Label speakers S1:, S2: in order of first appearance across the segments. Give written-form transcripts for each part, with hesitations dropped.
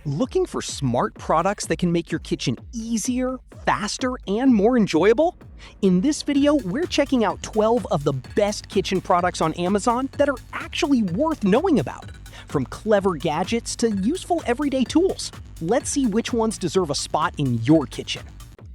S1: Looking for smart products that can make your kitchen easier, faster, and more enjoyable? In this video, we're checking out 12 of the best kitchen products on Amazon that are actually worth knowing about. From clever gadgets to useful everyday tools, let's see which ones deserve a spot in your kitchen.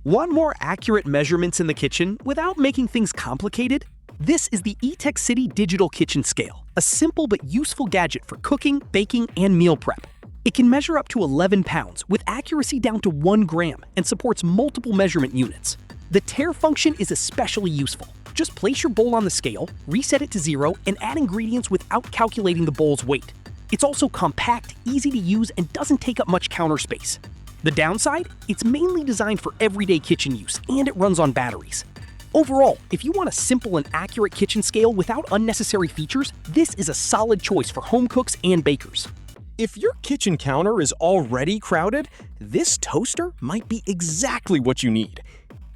S1: Want more accurate measurements in the kitchen without making things complicated? This is the eTechCity Digital Kitchen Scale, a simple but useful gadget for cooking, baking, and meal prep. It can measure up to 11 pounds with accuracy down to 1 gram and supports multiple measurement units. The tare function is especially useful. Just place your bowl on the scale, reset it to 0, and add ingredients without calculating the bowl's weight. It's also compact, easy to use, and doesn't take up much counter space. The downside? It's mainly designed for everyday kitchen use, and it runs on batteries. Overall, if you want a simple and accurate kitchen scale without unnecessary features, this is a solid choice for home cooks and bakers. If your kitchen counter is already crowded, this toaster might be exactly what you need.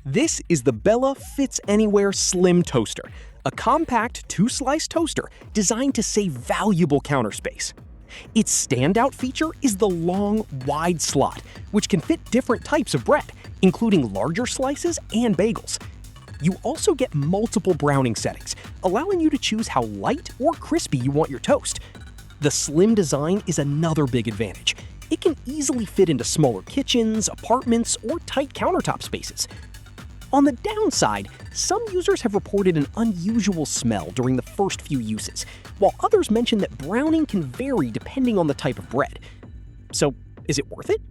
S1: This is the Bella Fits Anywhere Slim Toaster, a compact 2-slice toaster designed to save valuable counter space. Its standout feature is the long, wide slot, which can fit different types of bread, including larger slices and bagels. You also get multiple browning settings, allowing you to choose how light or crispy you want your toast. The slim design is another big advantage. It can easily fit into smaller kitchens, apartments, or tight countertop spaces. On the downside, some users have reported an unusual smell during the first few uses, while others mention that browning can vary depending on the type of bread. So, is it worth it?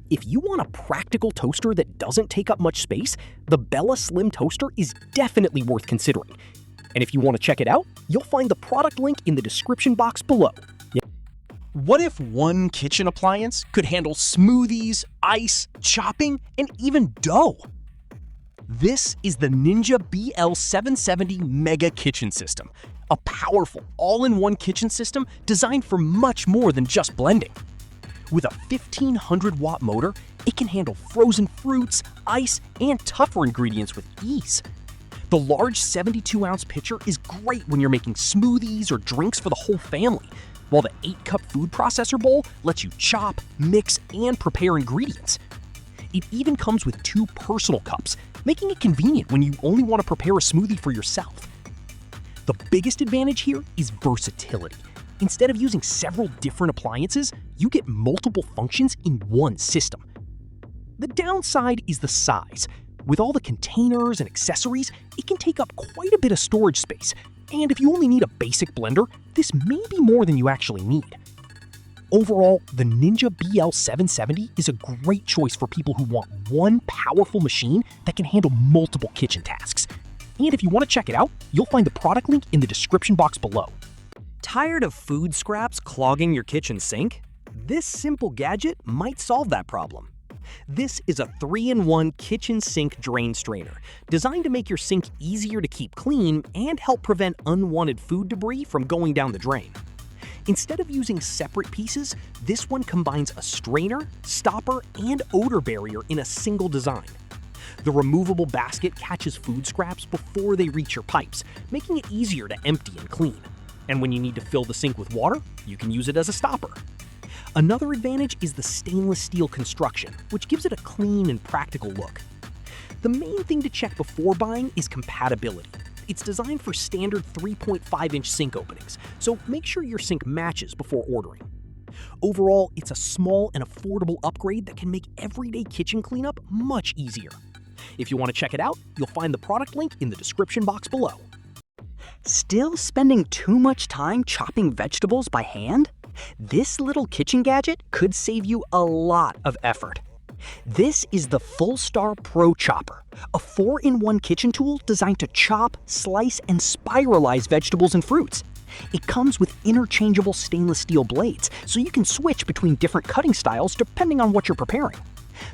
S1: If you want a practical toaster that doesn't take up much space, the Bella Slim Toaster is definitely worth considering. And if you want to check it out, you'll find the product link in the description box below. What if one kitchen appliance could handle smoothies, ice, chopping, and even dough? This is the Ninja BL770 Mega Kitchen System, a powerful all-in-one kitchen system designed for much more than just blending. With a 1500-watt motor, it can handle frozen fruits, ice, and tougher ingredients with ease. The large 72-ounce pitcher is great when you're making smoothies or drinks for the whole family, while the 8-cup food processor bowl lets you chop, mix, and prepare ingredients. It even comes with 2 personal cups, making it convenient when you only want to prepare a smoothie for yourself. The biggest advantage here is versatility. Instead of using several different appliances, you get multiple functions in one system. The downside is the size. With all the containers and accessories, it can take up quite a bit of storage space, and if you only need a basic blender, this may be more than you actually need. Overall, the Ninja BL770 is a great choice for people who want one powerful machine that can handle multiple kitchen tasks. And if you want to check it out, you'll find the product link in the description box below. Tired of food scraps clogging your kitchen sink? This simple gadget might solve that problem. This is a 3-in-1 kitchen sink drain strainer, designed to make your sink easier to keep clean and help prevent unwanted food debris from going down the drain. Instead of using separate pieces, this one combines a strainer, stopper, and odor barrier in a single design. The removable basket catches food scraps before they reach your pipes, making it easier to empty and clean. And when you need to fill the sink with water, you can use it as a stopper. Another advantage is the stainless steel construction, which gives it a clean and practical look. The main thing to check before buying is compatibility. It's designed for standard 3.5-inch sink openings, so make sure your sink matches before ordering. Overall, it's a small and affordable upgrade that can make everyday kitchen cleanup much easier. If you want to check it out, you'll find the product link in the description box below. Still spending too much time chopping vegetables by hand? This little kitchen gadget could save you a lot of effort. This is the Fullstar Pro Chopper, a 4-in-1 kitchen tool designed to chop, slice, and spiralize vegetables and fruits. It comes with interchangeable stainless steel blades, so you can switch between different cutting styles depending on what you're preparing.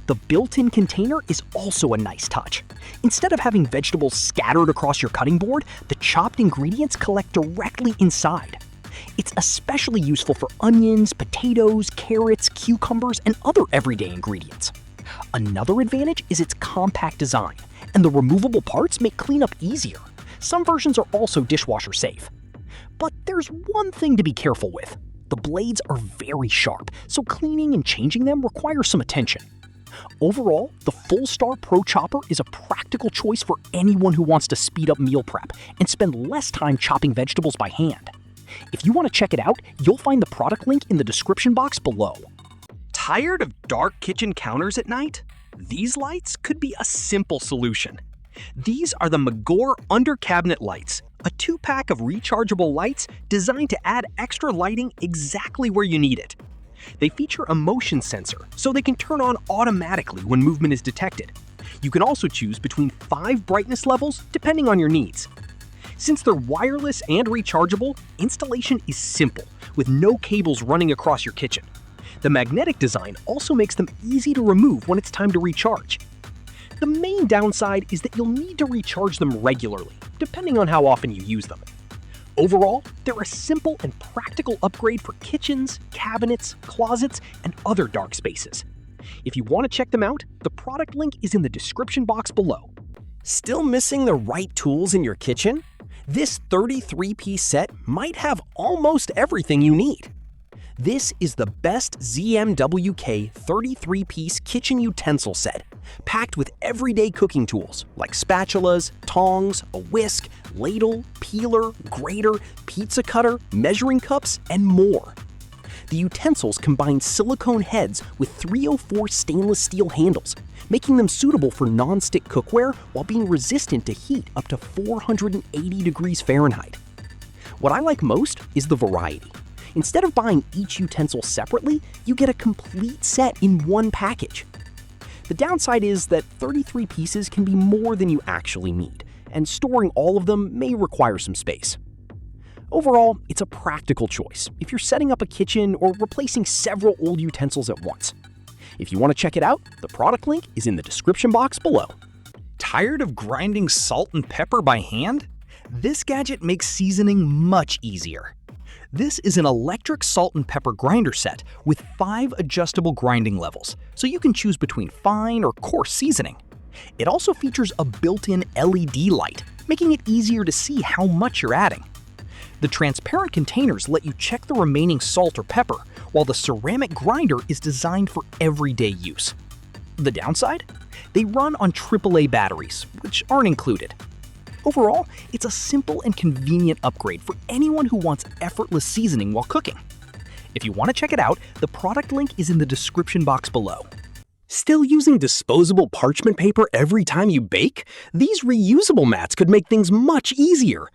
S1: The built-in container is also a nice touch. Instead of having vegetables scattered across your cutting board, the chopped ingredients collect directly inside. It's especially useful for onions, potatoes, carrots, cucumbers, and other everyday ingredients. Another advantage is its compact design, and the removable parts make cleanup easier. Some versions are also dishwasher safe. But there's one thing to be careful with. The blades are very sharp, so cleaning and changing them requires some attention. Overall, the Fullstar Pro Chopper is a practical choice for anyone who wants to speed up meal prep and spend less time chopping vegetables by hand. If you want to check it out, you'll find the product link in the description box below. Tired of dark kitchen counters at night? These lights could be a simple solution. These are the Magor Under Cabinet Lights, a 2-pack of rechargeable lights designed to add extra lighting exactly where you need it. They feature a motion sensor, so they can turn on automatically when movement is detected. You can also choose between 5 brightness levels depending on your needs. Since they're wireless and rechargeable, installation is simple, with no cables running across your kitchen. The magnetic design also makes them easy to remove when it's time to recharge. The main downside is that you'll need to recharge them regularly, depending on how often you use them. Overall, they're a simple and practical upgrade for kitchens, cabinets, closets, and other dark spaces. If you want to check them out, the product link is in the description box below. Still missing the right tools in your kitchen? This 33-piece set might have almost everything you need. This is the best ZMWK 33-piece kitchen utensil set, packed with everyday cooking tools like spatulas, tongs, a whisk, ladle, peeler, grater, pizza cutter, measuring cups, and more. The utensils combine silicone heads with 304 stainless steel handles, making them suitable for non-stick cookware while being resistant to heat up to 480 degrees Fahrenheit. What I like most is the variety. Instead of buying each utensil separately, you get a complete set in one package. The downside is that 33 pieces can be more than you actually need, and storing all of them may require some space. Overall, it's a practical choice if you're setting up a kitchen or replacing several old utensils at once. If you want to check it out, the product link is in the description box below. Tired of grinding salt and pepper by hand? This gadget makes seasoning much easier. This is an electric salt and pepper grinder set with 5 adjustable grinding levels, so you can choose between fine or coarse seasoning. It also features a built-in LED light, making it easier to see how much you're adding. The transparent containers let you check the remaining salt or pepper, while the ceramic grinder is designed for everyday use. The downside? They run on AAA batteries, which aren't included. Overall, it's a simple and convenient upgrade for anyone who wants effortless seasoning while cooking. If you want to check it out, the product link is in the description box below. Still using disposable parchment paper every time you bake? These reusable mats could make things much easier.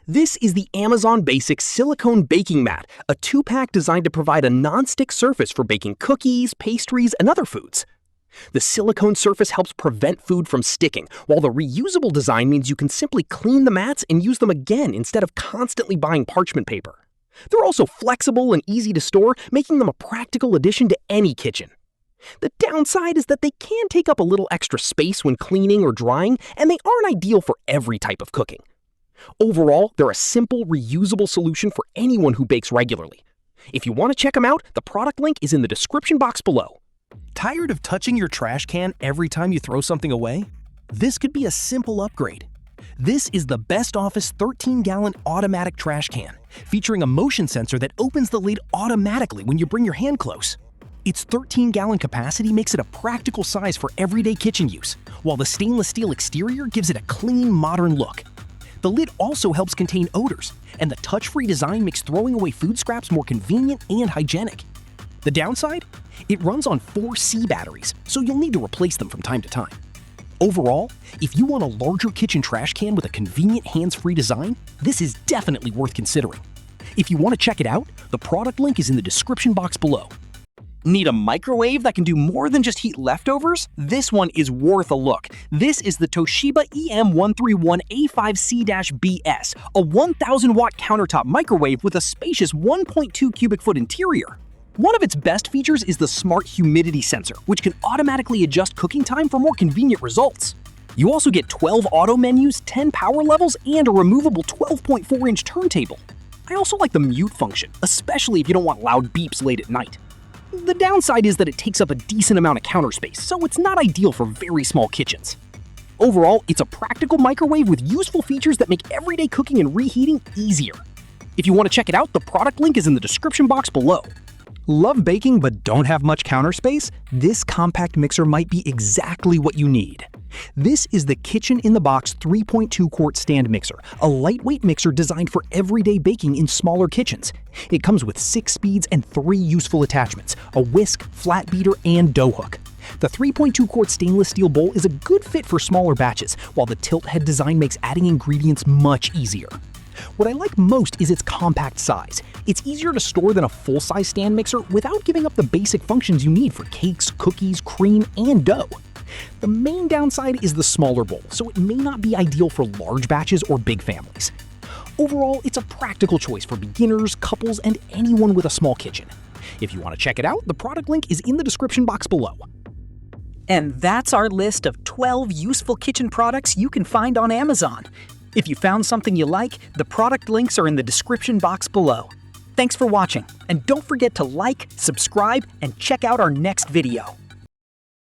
S1: This is the Amazon Basics Silicone Baking Mat, a 2-pack designed to provide a non-stick surface for baking cookies, pastries, and other foods. The silicone surface helps prevent food from sticking, while the reusable design means you can simply clean the mats and use them again instead of constantly buying parchment paper. They're also flexible and easy to store, making them a practical addition to any kitchen. The downside is that they can take up a little extra space when cleaning or drying, and they aren't ideal for every type of cooking. Overall, they're a simple, reusable solution for anyone who bakes regularly. If you want to check them out, the product link is in the description box below. Tired of touching your trash can every time you throw something away? This could be a simple upgrade. This is the Best Office 13-gallon automatic trash can, featuring a motion sensor that opens the lid automatically when you bring your hand close. Its 13-gallon capacity makes it a practical size for everyday kitchen use, while the stainless steel exterior gives it a clean, modern look. The lid also helps contain odors, and the touch-free design makes throwing away food scraps more convenient and hygienic. The downside? It runs on 4C batteries, so you'll need to replace them from time to time. Overall, if you want a larger kitchen trash can with a convenient hands-free design, this is definitely worth considering. If you want to check it out, the product link is in the description box below. Need a microwave that can do more than just heat leftovers? This one is worth a look. This is the Toshiba EM131A5C-BS, a 1,000-watt countertop microwave with a spacious 1.2 cubic foot interior. One of its best features is the smart humidity sensor, which can automatically adjust cooking time for more convenient results. You also get 12 auto menus, 10 power levels, and a removable 12.4-inch turntable. I also like the mute function, especially if you don't want loud beeps late at night. The downside is that it takes up a decent amount of counter space, so it's not ideal for very small kitchens. Overall, it's a practical microwave with useful features that make everyday cooking and reheating easier. If you want to check it out, the product link is in the description box below. Love baking but don't have much counter space? This compact mixer might be exactly what you need. This is the Kitchen in the Box 3.2 quart stand mixer, a lightweight mixer designed for everyday baking in smaller kitchens. It comes with 6 speeds and 3 useful attachments, a whisk, flat beater, and dough hook. The 3.2 quart stainless steel bowl is a good fit for smaller batches, while the tilt head design makes adding ingredients much easier. What I like most is its compact size. It's easier to store than a full-size stand mixer without giving up the basic functions you need for cakes, cookies, cream, and dough. The main downside is the smaller bowl, so it may not be ideal for large batches or big families. Overall, it's a practical choice for beginners, couples, and anyone with a small kitchen. If you want to check it out, the product link is in the description box below. And that's our list of 12 useful kitchen products you can find on Amazon. If you found something you like, the product links are in the description box below. Thanks for watching, and don't forget to like, subscribe, and check out our next video.